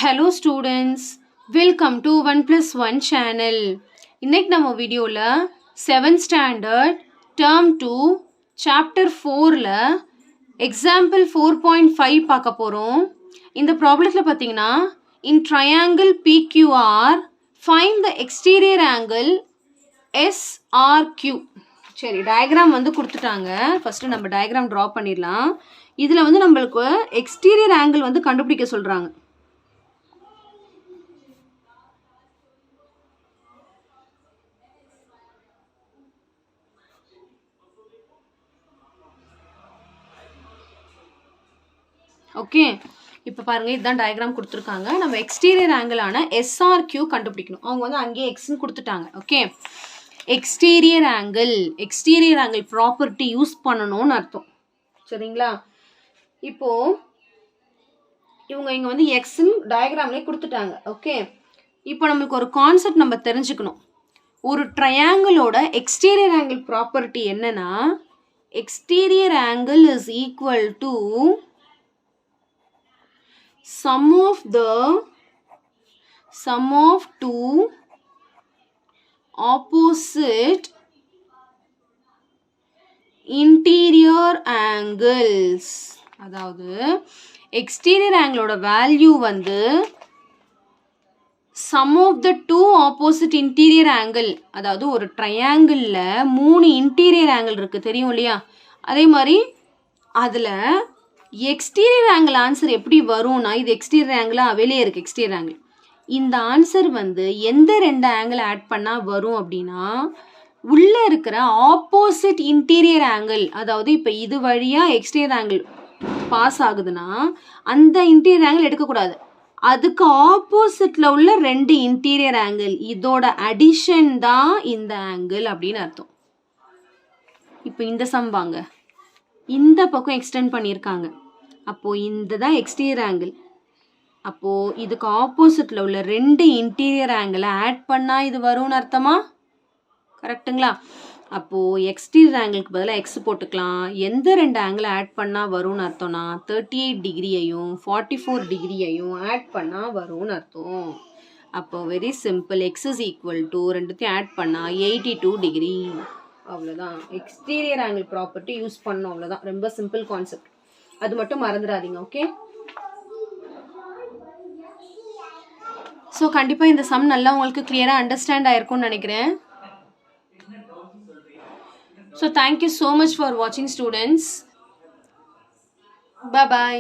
Hello students, welcome to 1+1 channel. இன்னைக்கு நம்ம வீடியோல 7th standard term 2 chapter 4ல example 4.5 பார்க்க போறோம். இந்த ப்ராப்ளத்துல பாத்தீங்கன்னா in triangle PQR find the exterior angle SRQ. சரி, டயக்ராம் வந்து கொடுத்துட்டாங்க. ஃபர்ஸ்ட் நம்ம டயக்ராம் டிரா பண்ணிடலாம். இதுல வந்து நம்மளுக்கு எக்ஸ்டீரியர் ஆங்கிள் வந்து கண்டுபிடிக்க சொல்றாங்க. ஓகே, இப்போ பாருங்க, இதுதான் டயக்ராம் கொடுத்துருக்காங்க. நம்ம எக்ஸ்டீரியர் ஆங்கிளான SRQ கண்டுபிடிக்கணும். அவங்க வந்து அங்கேயே எக்ஸ்ன்னு கொடுத்துட்டாங்க. Okay, exterior angle property use பண்ணணும்னு அர்த்தம். சரிங்களா? இப்போ இவங்க இங்க வந்து எக்ஸ்ன்னு டயக்ராம்லேயே கொடுத்துட்டாங்க. ஓகே, இப்போ நம்மளுக்கு ஒரு கான்செப்ட் நம்ம தெரிஞ்சுக்கணும். ஒரு ட்ரையாங்கிளோட எக்ஸ்டீரியர் ஆங்கிள் ப்ராப்பர்ட்டி என்னன்னா, exterior angle is equal to sum of two opposite interior angles. அதாவது exterior angle வேல்யூ வந்து sum of the two opposite interior angle. அதாவது ஒரு ட்ரையாங்கிள்ல 3 இன்டீரியர் ஆங்கிள் இருக்கு, தெரியும் இல்லையா? அதே மாதிரி அதுல எக்ஸ்டீரியர் ஆங்கிள் ஆன்சர் எப்படி வரும்னா, இது எக்ஸ்டீரியர் ஆங்கிளா, வெளியே இருக்கு எக்ஸ்டீரியர் ஆங்கிள். இந்த ஆன்சர் வந்து எந்த ரெண்டு ஆங்கிள் ஆட் பண்ணா வரும் அப்படின்னா, உள்ள இருக்கிற ஆப்போசிட் இன்டீரியர் ஆங்கிள். அதாவது இப்போ இது வழியா எக்ஸ்டீரியர் ஆங்கிள் பாஸ் ஆகுதுன்னா அந்த இன்டீரியர் ஆங்கிள் எடுக்கக்கூடாது. அதுக்கு ஆப்போசிட்ல உள்ள ரெண்டு இன்டீரியர் ஆங்கிள், இதோட அடிஷன் தான் இந்த ஆங்கிள் அப்படின்னு அர்த்தம். இப்போ இந்த சம் வாங்க, இந்த பக்கம் எக்ஸ்டெண்ட் பண்ணியிருக்காங்க. அப்போ இந்த தான் எக்ஸ்டீரியர் ஆங்கிள். அப்போ இதுக்கு ஆப்போசிட்ல உள்ள ரெண்டு இன்டீரியர் ஆங்கிளை ஆட் பண்ணா இது வரும்னு அர்த்தமா? கரெக்டுங்களா? அப்போ எக்ஸ்டீரியர் ஆங்கிளுக்கு பதிலாக எக்ஸ் போட்டுக்கலாம். எந்த ரெண்டு ஆங்கிளை ஆட் பண்ணா வரும்னு அர்த்தம்னா 38 டிகிரியையும் 44 டிகிரியையும் ஆட் பண்ணா வரும்னு அர்த்தம். அப்போ very simple, X is equal to ரெண்டுத்தையும் ஆட் பண்ணா 82 டிகிரி. அவ்வளோதான், எக்ஸ்டீரியர் ஆங்கிள் ப்ராப்பர்ட்டி யூஸ் பண்ணோம். அவ்வளோதான், ரொம்ப சிம்பிள் கான்செப்ட். அது மட்டும் மறந்துடாதீங்க. ஓகே, ஸோ கண்டிப்பாக இந்த சம் நல்லா உங்களுக்கு கிளியராக அண்டர்ஸ்டாண்ட் ஆயிருக்கும்னு நினைக்கிறேன். So thank you so much for வாட்சிங் ஸ்டூடெண்ட்ஸ். Bye bye.